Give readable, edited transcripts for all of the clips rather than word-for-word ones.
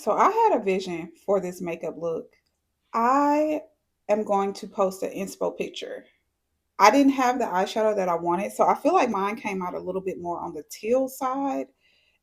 So I had a vision for this makeup look. I am going to post an inspo picture. I didn't have the eyeshadow that I wanted, so I feel like mine came out a little bit more on the teal side.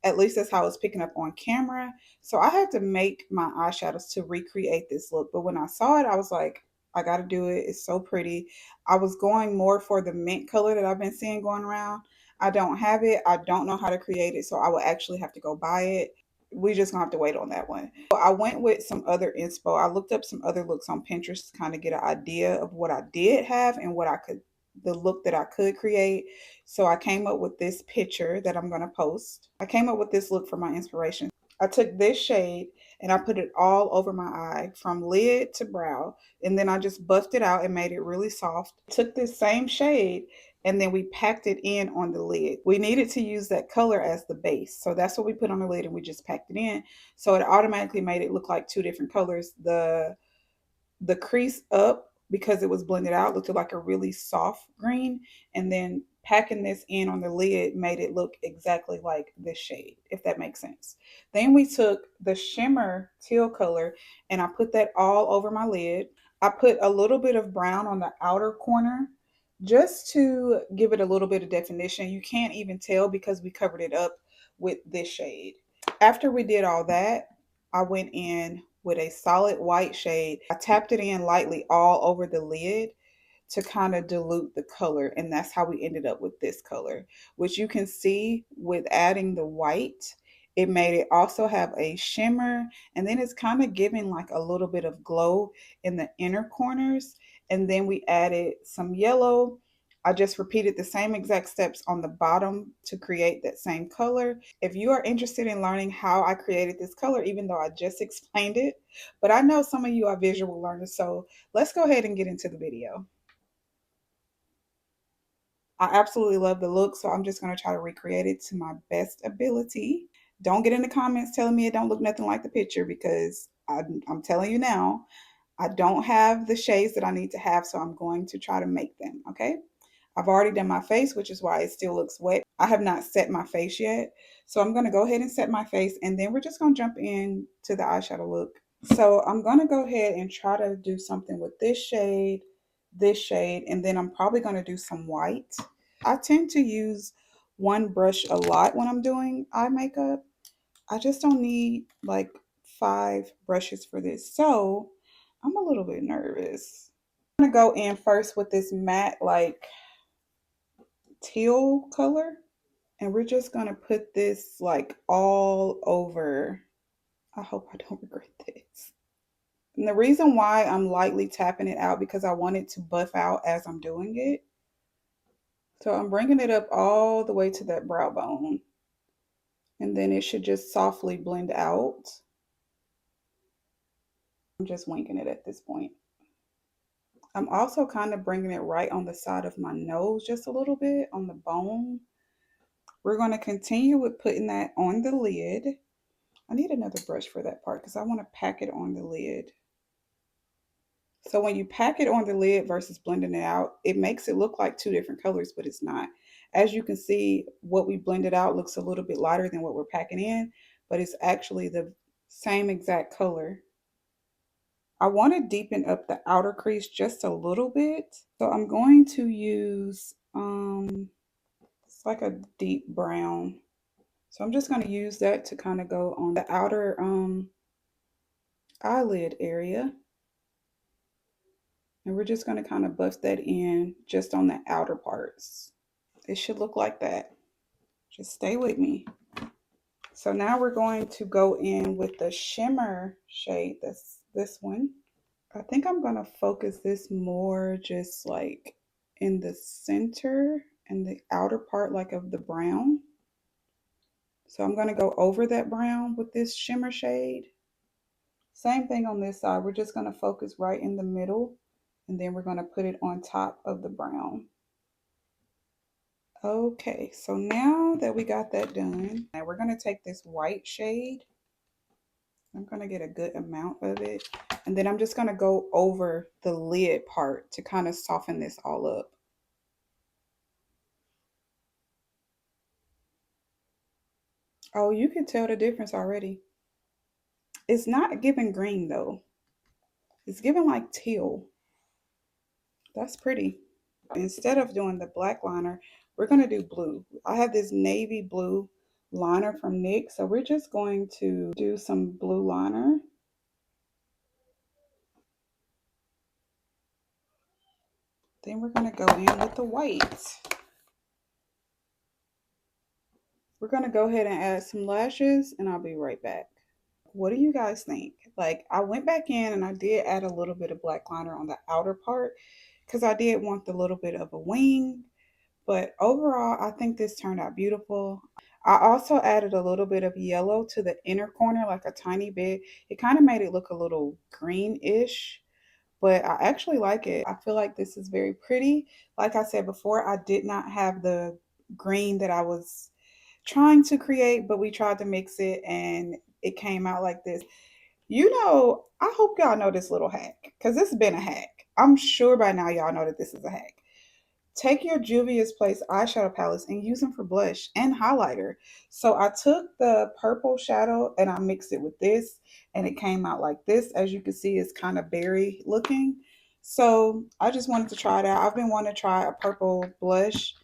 At least that's how it's picking up on camera. So I had to make my eyeshadows to recreate this look. But when I saw it, I was like, I got to do it. It's so pretty. I was going more for the mint color that I've been seeing going around. I don't have it. I don't know how to create it. So I will actually have to go buy it. We just gonna have to wait on that one. So I went with some other inspo. I looked up some other looks on Pinterest to kind of get an idea of what I did have and what I could, the look that I could create. So I came up with this picture that I'm going to post. I came up with this look for my inspiration. I took this shade and I put it all over my eye from lid to brow. And then I just buffed it out and made it really soft. Took this same shade and then we packed it in on the lid. We needed to use that color as the base. So that's what we put on the lid and we just packed it in. So it automatically made it look like two different colors. The crease up, because it was blended out, looked like a really soft green, and then packing this in on the lid made it look exactly like this shade, if that makes sense. Then we took the shimmer teal color and I put that all over my lid. I put a little bit of brown on the outer corner just to give it a little bit of definition. You can't even tell because we covered it up with this shade. After we did all that, I went in with a solid white shade. I tapped it in lightly all over the lid to kind of dilute the color. And that's how we ended up with this color, which you can see with adding the white. It made it also have a shimmer, and then it's kind of giving like a little bit of glow in the inner corners. And then we added some yellow. I just repeated the same exact steps on the bottom to create that same color. If you are interested in learning how I created this color, even though I just explained it, but I know some of you are visual learners, so let's go ahead and get into the video. I absolutely love the look, so I'm just going to try to recreate it to my best ability. Don't get in the comments telling me it don't look nothing like the picture, because I'm telling you now, I don't have the shades that I need to have, so I'm going to try to make them, okay? I've already done my face, which is why it still looks wet. I have not set my face yet, so I'm going to go ahead and set my face, and then we're just going to jump in to the eyeshadow look. So I'm going to go ahead and try to do something with this shade, and then I'm probably going to do some white. I tend to use one brush a lot when I'm doing eye makeup. I just don't need like 5 brushes for this. So I'm a little bit nervous. I'm going to go in first with this matte like teal color. And we're just going to put this like all over. I hope I don't regret this. And the reason why I'm lightly tapping it out, because I want it to buff out as I'm doing it. So I'm bringing it up all the way to that brow bone. And then it should just softly blend out. I'm just winging it at this point. I'm also kind of bringing it right on the side of my nose, just a little bit on the bone. We're going to continue with putting that on the lid. I need another brush for that part because I want to pack it on the lid. So when you pack it on the lid versus blending it out, it makes it look like two different colors, but it's not. As you can see, what we blended out looks a little bit lighter than what we're packing in, but it's actually the same exact color. I want to deepen up the outer crease just a little bit. So I'm going to use, it's like a deep brown. So I'm just going to use that to kind of go on the outer eyelid area. And we're just going to kind of buff that in just on the outer parts. It should look like that. Just stay with me. So now we're going to go in with the shimmer shade. That's this one. I think I'm going to focus this more just like in the center and the outer part like of the brown. So I'm going to go over that brown with this shimmer shade. Same thing on this side. We're just going to focus right in the middle, and then we're going to put it on top of the brown. Okay, so now that we got that done, now we're going to take this white shade. I'm going to get a good amount of it. And then I'm just going to go over the lid part to kind of soften this all up. Oh, you can tell the difference already. It's not giving green though. It's giving like teal. That's pretty. Instead of doing the black liner, we're going to do blue. I have this navy blue liner from NYX, so we're just going to do some blue liner. Then we're going to go in with the white. We're going to go ahead and add some lashes, and I'll be right back. What do you guys think? Like, I went back in and I did add a little bit of black liner on the outer part because I did want the little bit of a wing. But overall, I think this turned out beautiful. I also added a little bit of yellow to the inner corner, like a tiny bit. It kind of made it look a little greenish, but I actually like it. I feel like this is very pretty. Like I said before, I did not have the green that I was trying to create, but we tried to mix it and it came out like this. I hope y'all know this little hack because this has been a hack. I'm sure by now y'all know that this is a hack. Take your Juvia's Place eyeshadow palettes and use them for blush and highlighter. So I took the purple shadow and I mixed it with this and it came out like this. As you can see, it's kind of berry looking. So I just wanted to try it out. I've been wanting to try a purple blush,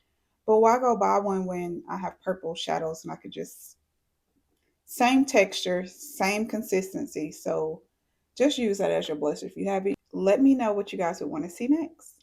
but why go buy one when I have purple shadows and I could just, same texture, same consistency. So just use that as your blush if you have it. Let me know what you guys would want to see next.